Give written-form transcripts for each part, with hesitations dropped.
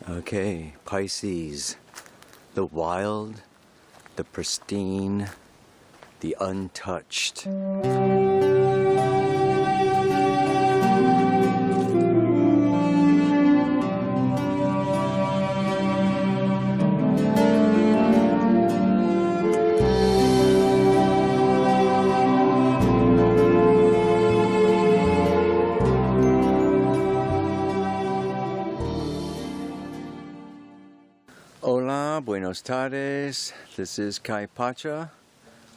Okay, Pisces, the wild, the pristine, the untouched. Hola, buenos tardes. This is Kaypacha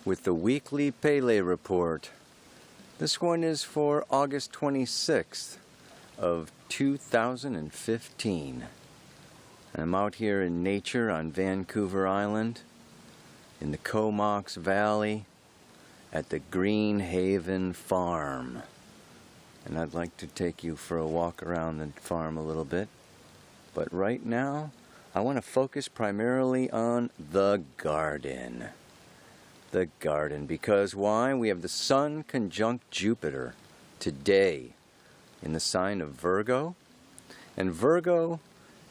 with the weekly Pele report. This one is for August 26th of 2015. I'm out here in nature on Vancouver Island in the Comox Valley at the Green Haven Farm. And I'd like to take you for a walk around the farm a little bit. But right now, I want to focus primarily on the garden. The garden, because why? We have the Sun conjunct Jupiter today in the sign of Virgo. And Virgo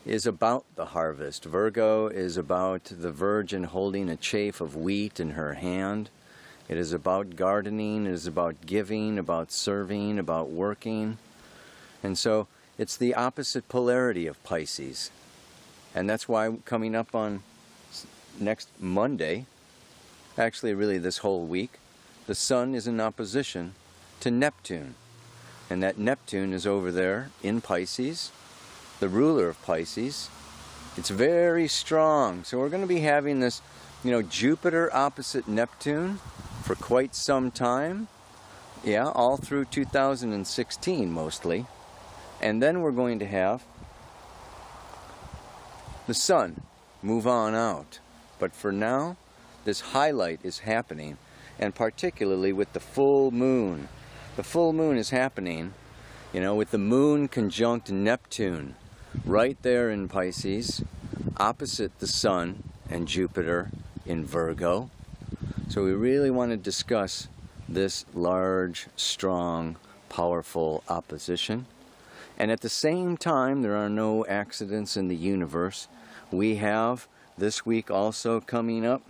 is about the harvest. Virgo is about the virgin holding a chaff of wheat in her hand. It is about gardening, it is about giving, about serving, about working. And so it's the opposite polarity of Pisces. And that's why coming up on next Monday, actually really this whole week, the Sun is in opposition to Neptune. And that Neptune is over there in Pisces, the ruler of Pisces. It's very strong. So we're going to be having this, Jupiter opposite Neptune for quite some time. Yeah, all through 2016 mostly. And then we're going to have the Sun move on out. But for now, this highlight is happening, and particularly with the full moon. The full moon is happening, with the moon conjunct Neptune right there in Pisces, opposite the Sun and Jupiter in Virgo. So we really want to discuss this large, strong, powerful opposition. And at the same time, there are no accidents in the universe. We have this week also coming up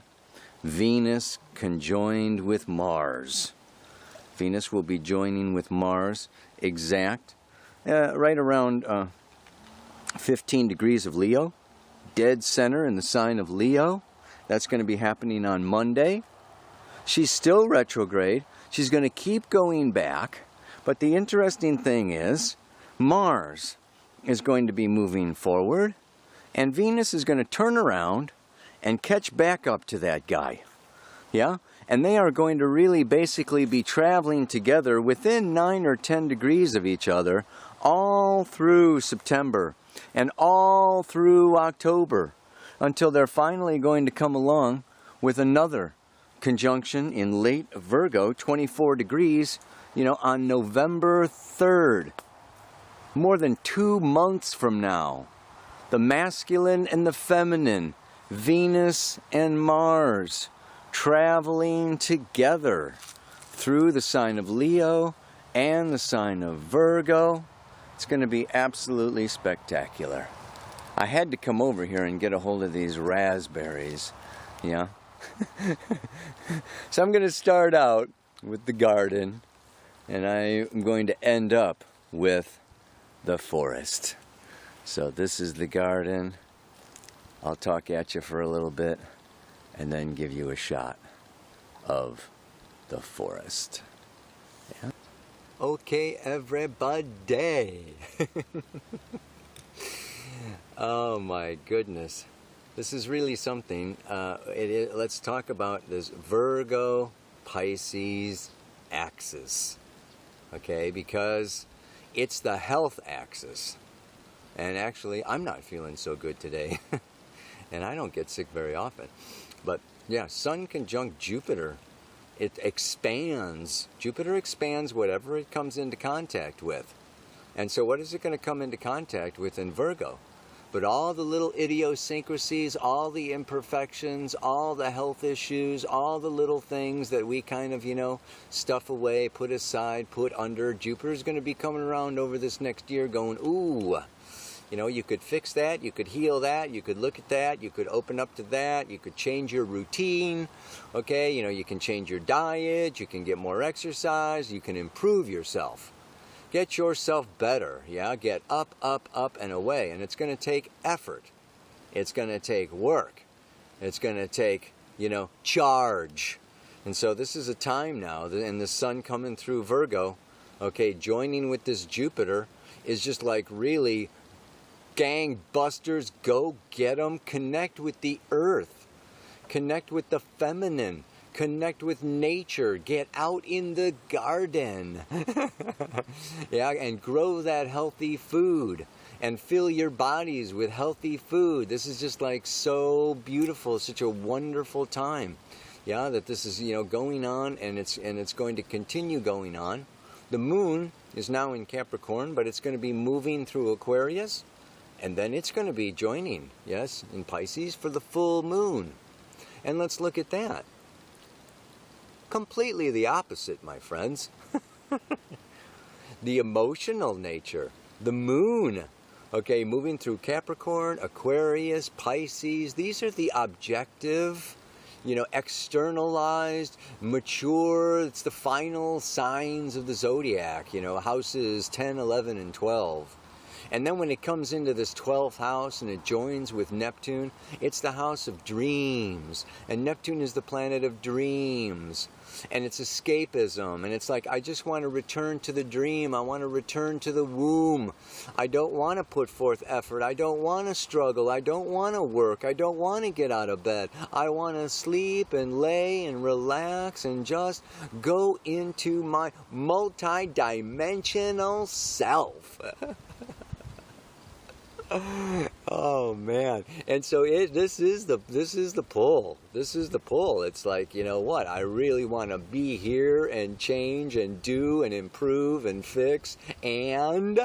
Venus conjoined with Mars. Venus will be joining with Mars exact right around 15 degrees of Leo, dead center in the sign of Leo. That's going to be happening on Monday. She's still retrograde. She's going to keep going back. But the interesting thing is, Mars is going to be moving forward, and Venus is going to turn around and catch back up to that guy. Yeah? And they are going to really basically be traveling together within 9 or 10 degrees of each other all through September and all through October until they're finally going to come along with another conjunction in late Virgo, 24 degrees, on November 3rd. More than 2 months from now. The masculine and the feminine, Venus and Mars, traveling together through the sign of Leo and the sign of Virgo. It's going to be absolutely spectacular. I had to come over here and get a hold of these raspberries, yeah. So I'm going to start out with the garden, and I'm going to end up with the forest. So this is the garden. I'll talk at you for a little bit and then give you a shot of the forest. Yeah. Okay, everybody. Oh my goodness. This is really something. Let's talk about this Virgo Pisces axis. Okay, because it's the health axis. And actually, I'm not feeling so good today. And I don't get sick very often. But yeah, Sun conjunct Jupiter, it expands. Jupiter expands whatever it comes into contact with. And so what is it going to come into contact with in Virgo? But all the little idiosyncrasies, all the imperfections, all the health issues, all the little things that we kind of, stuff away, put aside, put under. Jupiter's going to be coming around over this next year going, ooh, You know, you could fix that, you could heal that, you could look at that, you could open up to that, you could change your routine, okay? You know, you can change your diet, you can get more exercise, you can improve yourself. Get yourself better, yeah? Get up, up, up, and away. And it's going to take effort. It's going to take work. It's going to take, you know, charge. And so this is a time now, and the sun coming through Virgo, okay, joining with this Jupiter is just like really gangbusters, go get them, connect with the earth, connect with the feminine, connect with nature, get out in the garden, yeah, and grow that healthy food, and fill your bodies with healthy food. This is just like so beautiful, such a wonderful time, yeah, that this is, you know, going on, and it's going to continue going on. The moon is now in Capricorn, but it's going to be moving through Aquarius, and then it's going to be joining, yes, in Pisces for the full moon. And let's look at that. Completely the opposite, my friends. The emotional nature, the moon, okay, moving through Capricorn, Aquarius, Pisces. These are the objective, you know, externalized, mature. It's the final signs of the zodiac, you know, houses 10, 11, and 12. And then when it comes into this 12th house and it joins with Neptune, it's the house of dreams. And Neptune is the planet of dreams. And it's escapism. And it's like, I just want to return to the dream. I want to return to the womb. I don't want to put forth effort. I don't want to struggle. I don't want to work. I don't want to get out of bed. I want to sleep and lay and relax and just go into my multi-dimensional self. Oh man. And so this is the pull. This is the pull. It's like, you know what, I really want to be here and change and do and improve and fix. And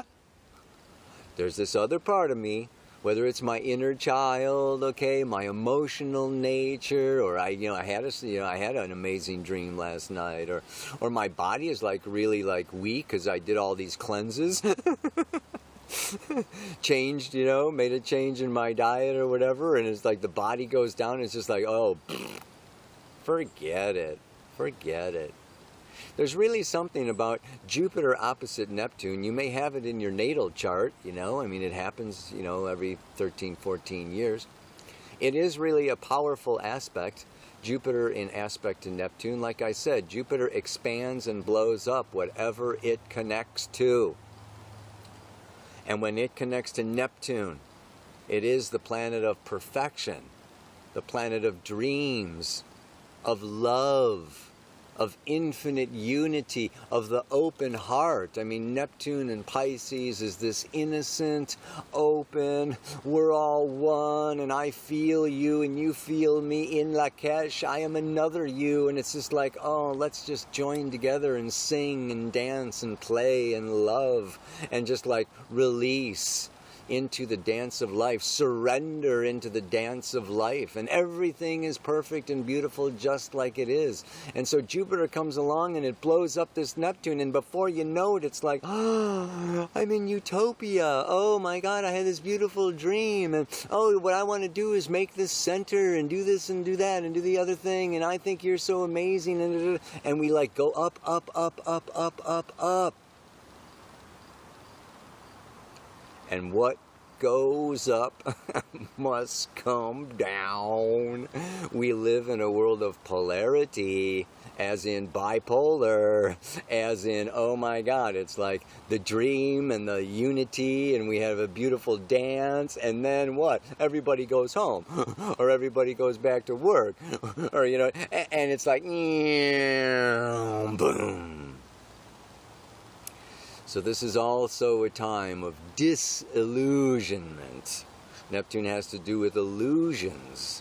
there's this other part of me, whether it's my inner child, okay, my emotional nature, or I had an amazing dream last night, or my body is like really like weak because I did all these cleanses. Changed, you know, made a change in my diet or whatever, and it's like the body goes down. It's just like, oh, forget it. Forget it. There's really something about Jupiter opposite Neptune. You may have it in your natal chart, you know. I mean, it happens, you know, every 13, 14 years. It is really a powerful aspect. Jupiter in aspect to Neptune. Like I said, Jupiter expands and blows up whatever it connects to. And when it connects to Neptune, it is the planet of perfection, the planet of dreams, of love, of infinite unity, of the open heart. I mean, Neptune in Pisces is this innocent, open, we're all one, and I feel you, and you feel me. In Lakesh, I am another you, and it's just like, oh, let's just join together and sing and dance and play and love, and just like release into the dance of life, surrender into the dance of life, and everything is perfect and beautiful just like it is. And so Jupiter comes along and it blows up this Neptune, and before you know it, it's like, oh, I'm in utopia. Oh my God, I had this beautiful dream, and oh, what I want to do is make this center and do this and do that and do the other thing, and I think you're so amazing, and we like go up, up, up, up, up, up, up. And what goes up must come down. We live in a world of polarity, as in bipolar, as in, oh my God, it's like the dream and the unity, and we have a beautiful dance, and then what? Everybody goes home, or everybody goes back to work, or, you know, and it's like, boom. So this is also a time of disillusionment. Neptune has to do with illusions.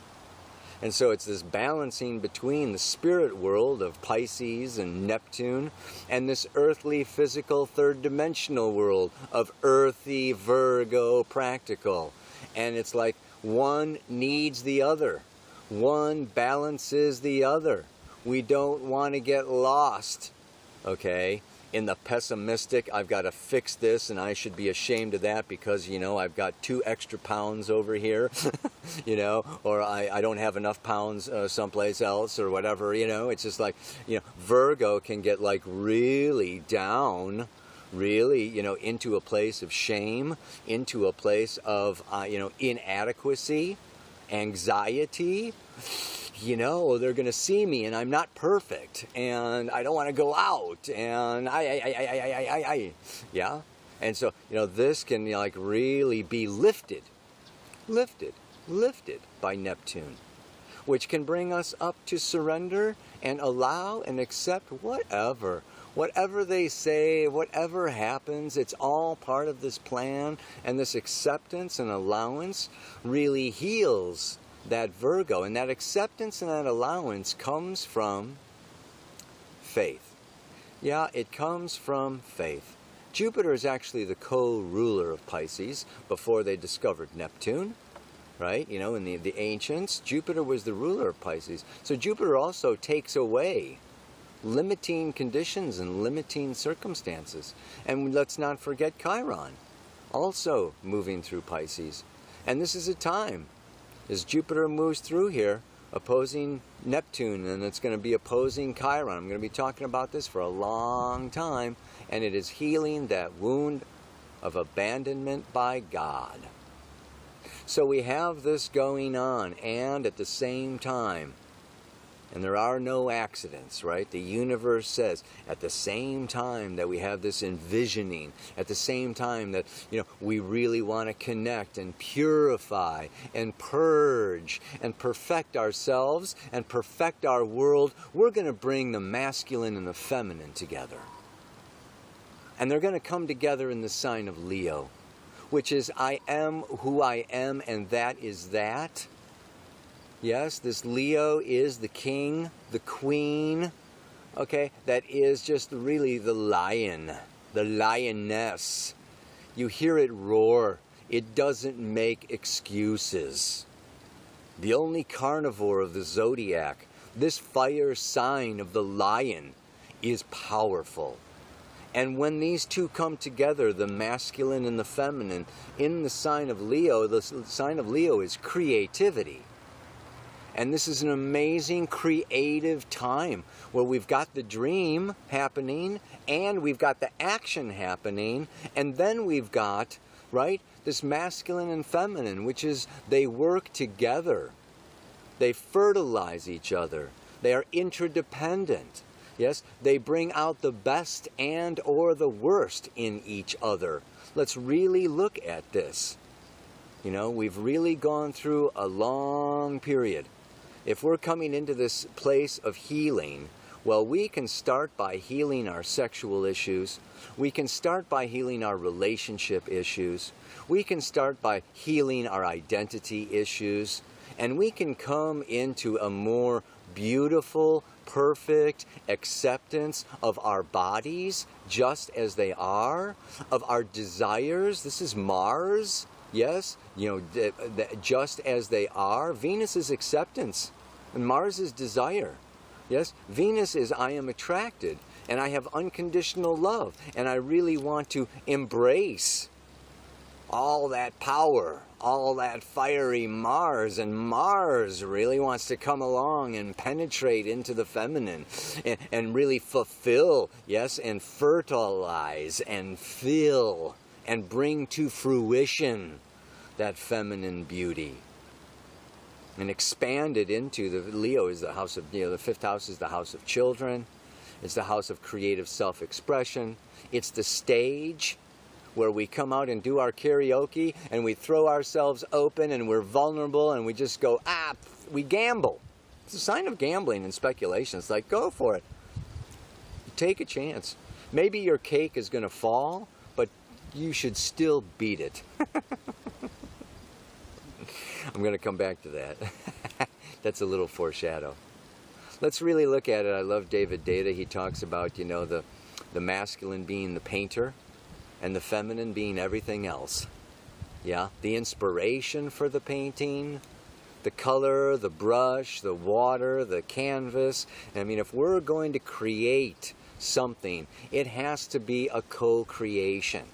And so it's this balancing between the spirit world of Pisces and Neptune and this earthly, physical, third-dimensional world of earthy, Virgo, practical. And it's like one needs the other. One balances the other. We don't want to get lost, okay, in the pessimistic, I've got to fix this and I should be ashamed of that because, you know, I've got 2 extra pounds over here, you know, or I don't have enough pounds someplace else or whatever, you know. It's just like, you know, Virgo can get like really down, really, you know, into a place of shame, into a place of, you know, inadequacy, anxiety. You know, they're going to see me and I'm not perfect and I don't want to go out and yeah. And so, you know, this can, you know, like really be lifted by Neptune, which can bring us up to surrender and allow and accept whatever they say, whatever happens. It's all part of this plan, and this acceptance and allowance really heals that Virgo, and that acceptance and that allowance comes from faith. Yeah, it comes from faith. Jupiter is actually the co-ruler of Pisces before they discovered Neptune, right? You know, in the ancients, Jupiter was the ruler of Pisces. So Jupiter also takes away limiting conditions and limiting circumstances. And let's not forget Chiron, also moving through Pisces. And this is a time, as Jupiter moves through here, opposing Neptune, and it's going to be opposing Chiron. I'm going to be talking about this for a long time, and it is healing that wound of abandonment by God. So we have this going on, and at the same time, and there are no accidents, right? The universe says at the same time that we have this envisioning, at the same time that, you know, we really want to connect and purify and purge and perfect ourselves and perfect our world, we're going to bring the masculine and the feminine together. And they're going to come together in the sign of Leo, which is I am who I am, and that is that. Yes, this Leo is the king, the queen, okay, that is just really the lion, the lioness. You hear it roar. It doesn't make excuses. The only carnivore of the zodiac, this fire sign of the lion, is powerful. And when these two come together, the masculine and the feminine, in the sign of Leo, the sign of Leo is creativity. And this is an amazing creative time where we've got the dream happening and we've got the action happening, and then we've got, right, this masculine and feminine, which is they work together. They fertilize each other. They are interdependent. Yes, they bring out the best and or the worst in each other. Let's really look at this. You know, we've really gone through a long period. If we're coming into this place of healing, well, we can start by healing our sexual issues. We can start by healing our relationship issues. We can start by healing our identity issues. And we can come into a more beautiful, perfect acceptance of our bodies just as they are, of our desires. This is Mars. Yes, you know, just as they are. Venus is acceptance, and Mars is desire. Yes, Venus is I am attracted, and I have unconditional love, and I really want to embrace all that power, all that fiery Mars, and Mars really wants to come along and penetrate into the feminine and really fulfill, yes, and fertilize and fill and bring to fruition that feminine beauty and expand it into the Leo is the house of, you know, the 5th house is the house of children. It's the house of creative self-expression. It's the stage where we come out and do our karaoke and we throw ourselves open and we're vulnerable and we just go, we gamble. It's a sign of gambling and speculation. It's like, go for it. Take a chance. Maybe your cake is going to fall, but you should still beat it. I'm going to come back to that. That's a little foreshadow. Let's really look at it. I love David Data. He talks about, you know, the masculine being the painter and the feminine being everything else. Yeah, the inspiration for the painting, the color, the brush, the water, the canvas. I mean, if we're going to create something. It has to be a co-creation.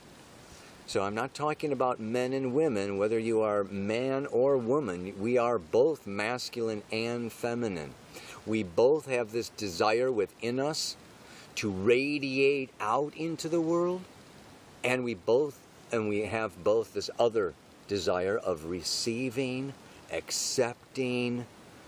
So I'm not talking about men and women, whether you are man or woman. We are both masculine and feminine. We both have this desire within us to radiate out into the world, and we have both this other desire of receiving, accepting,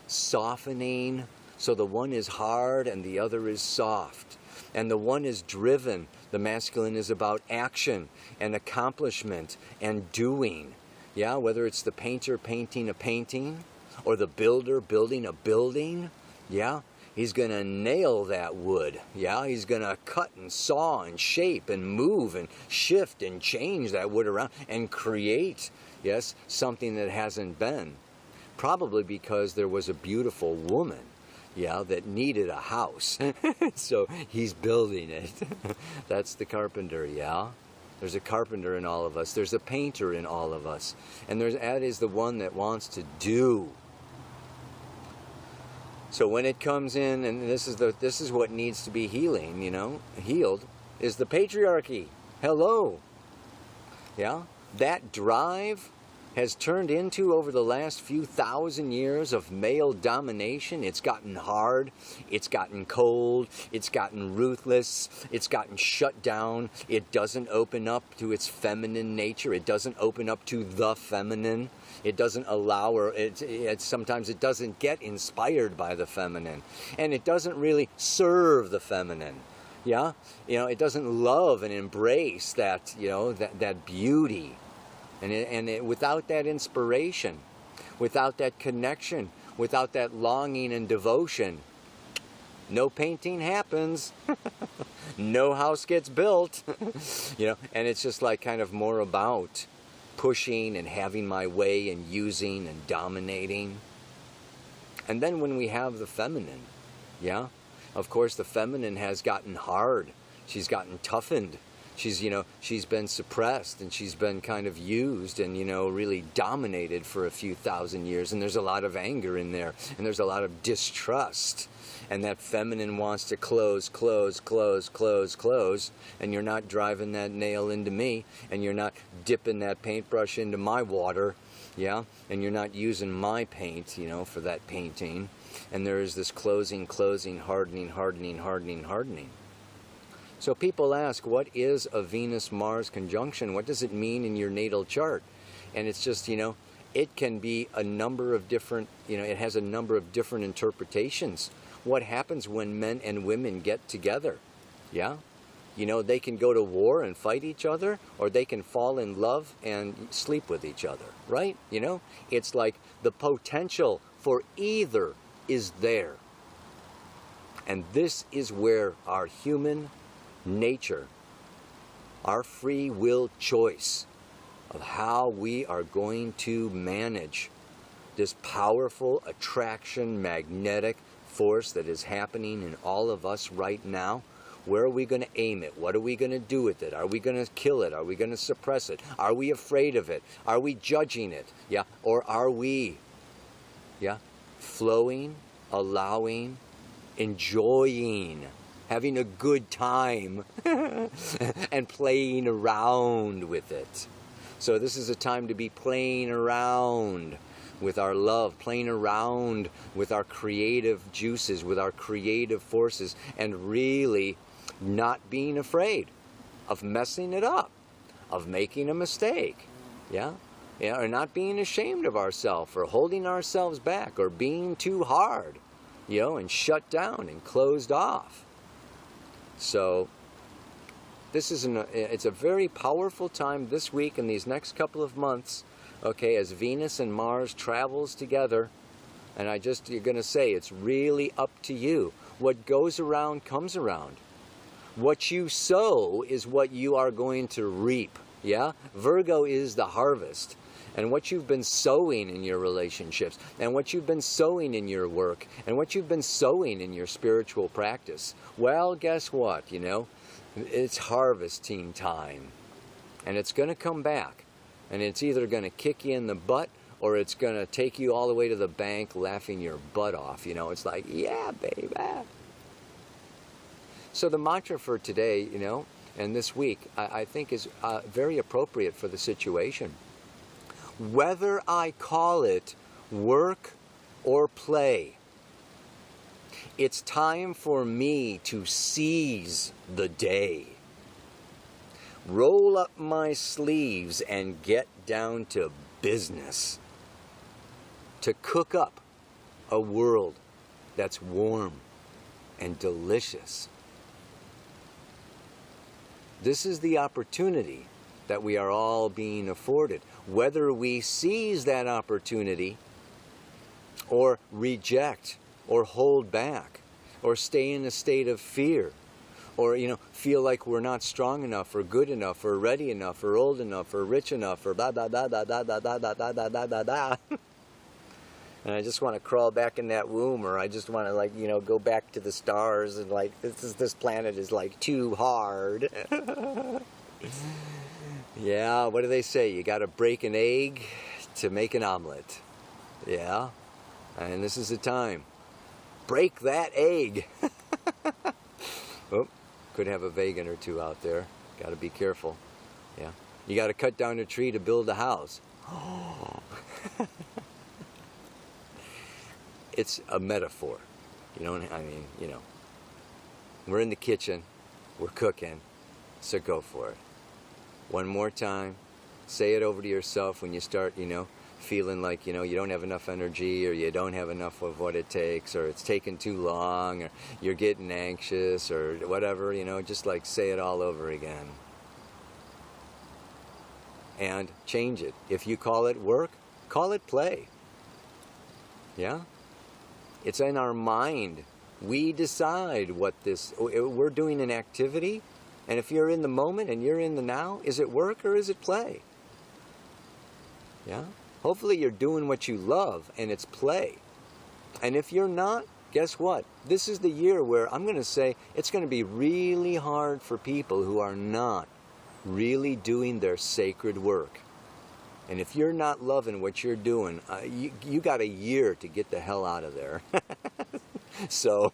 softening. So the one is hard and the other is soft. And the one is driven. The masculine is about action and accomplishment and doing. Yeah, whether it's the painter painting a painting or the builder building a building. Yeah, he's going to nail that wood. Yeah, he's going to cut and saw and shape and move and shift and change that wood around and create, yes, something that hasn't been. Probably because there was a beautiful woman, yeah, that needed a house. So he's building it. That's the carpenter, yeah. There's a carpenter in all of us. There's a painter in all of us. And that is the one that wants to do. So when it comes in, and this is what needs to be healing, you know, healed, is the patriarchy. Hello. Yeah, that drive has turned into, over the last few thousand years of male domination. It's gotten hard, it's gotten cold, it's gotten ruthless, it's gotten shut down. It doesn't open up to its feminine nature. It doesn't open up to the feminine. It doesn't allow, or sometimes it doesn't get inspired by the feminine. And it doesn't really serve the feminine. Yeah? You know, it doesn't love and embrace that, you know, that beauty. And without that inspiration, without that connection, without that longing and devotion, no painting happens. No house gets built. You know, and it's just like kind of more about pushing and having my way and using and dominating. And then when we have the feminine, yeah, of course the feminine has gotten hard. She's gotten toughened. She's, you know, she's been suppressed and she's been kind of used and, you know, really dominated for a few thousand years. And there's a lot of anger in there, and there's a lot of distrust. And that feminine wants to close, close, close, close, close. And you're not driving that nail into me, and you're not dipping that paintbrush into my water, yeah? And you're not using my paint, you know, for that painting. And there is this closing, closing, hardening, hardening, hardening, hardening. So people ask, what is a Venus-Mars conjunction? What does it mean in your natal chart? And it's just, you know, it can be a number of different, you know, it has a number of different interpretations. What happens when men and women get together? Yeah? You know, they can go to war and fight each other, or they can fall in love and sleep with each other, right? You know, it's like the potential for either is there. And this is where our human nature, our free will choice of how we are going to manage this powerful attraction magnetic force that is happening in all of us right now. Where are we going to aim it? What are we going to do with it? Are we going to kill it? Are we going to suppress it? Are we afraid of it? Are we judging it? Yeah, or are we, yeah, flowing, allowing, enjoying, having a good time, and playing around with it. So this is a time to be playing around with our love, playing around with our creative juices, with our creative forces, and really not being afraid of messing it up, of making a mistake, yeah? Yeah, or not being ashamed of ourselves, or holding ourselves back, or being too hard, you know, and shut down and closed off. So this is it's a very powerful time this week and these next couple of months, okay, as Venus and Mars travels together. And you're going to say, it's really up to you. What goes around comes around. What you sow is what you are going to reap, yeah? Virgo is the harvest. And what you've been sowing in your relationships, and what you've been sowing in your work, and what you've been sowing in your spiritual practice, well, guess what, you know? It's harvesting time. And it's going to come back. And it's either going to kick you in the butt, or it's going to take you all the way to the bank laughing your butt off. You know, it's like, yeah, baby. So the mantra for today, you know, and this week, I think is very appropriate for the situation. Whether I call it work or play, it's time for me to seize the day. Roll up my sleeves and get down to business. To cook up a world that's warm and delicious. This is the opportunity that we are all being afforded. Whether we seize that opportunity or reject or hold back or stay in a state of fear or, you know, feel like we're not strong enough or good enough or ready enough or old enough or rich enough or blah, blah, blah, blah, blah, blah, blah, blah, blah, blah, blah, blah, blah. And I just want to crawl back in that womb, or I just want to, like, you know, go back to the stars and, like, this planet is, like, too hard. Yeah, what do they say? You got to break an egg to make an omelet. Yeah, and this is the time. Break that egg. Oh, could have a vegan or two out there. Got to be careful. Yeah, you got to cut down a tree to build a house. It's a metaphor, you know, I mean, you know, we're in the kitchen, we're cooking, so go for it. One more time, say it over to yourself when you start, you know, feeling like, you know, you don't have enough energy or you don't have enough of what it takes or it's taking too long or you're getting anxious or whatever, you know, just like say it all over again. And change it. If you call it work, call it play. Yeah? It's in our mind. We decide what this, we're doing an activity, and if you're in the moment and you're in the now, is it work or is it play? Yeah? Hopefully you're doing what you love and it's play. And if you're not, guess what? This is the year where I'm going to say it's going to be really hard for people who are not really doing their sacred work. And if you're not loving what you're doing, you got a year to get the hell out of there. So,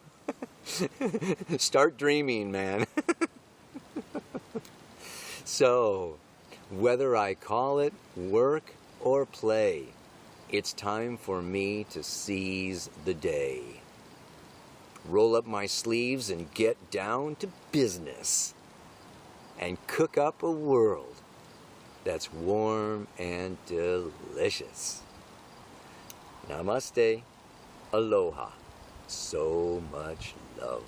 start dreaming, man. So, whether I call it work or play, it's time for me to seize the day. Roll up my sleeves and get down to business. And cook up a world that's warm and delicious. Namaste. Aloha. So much love.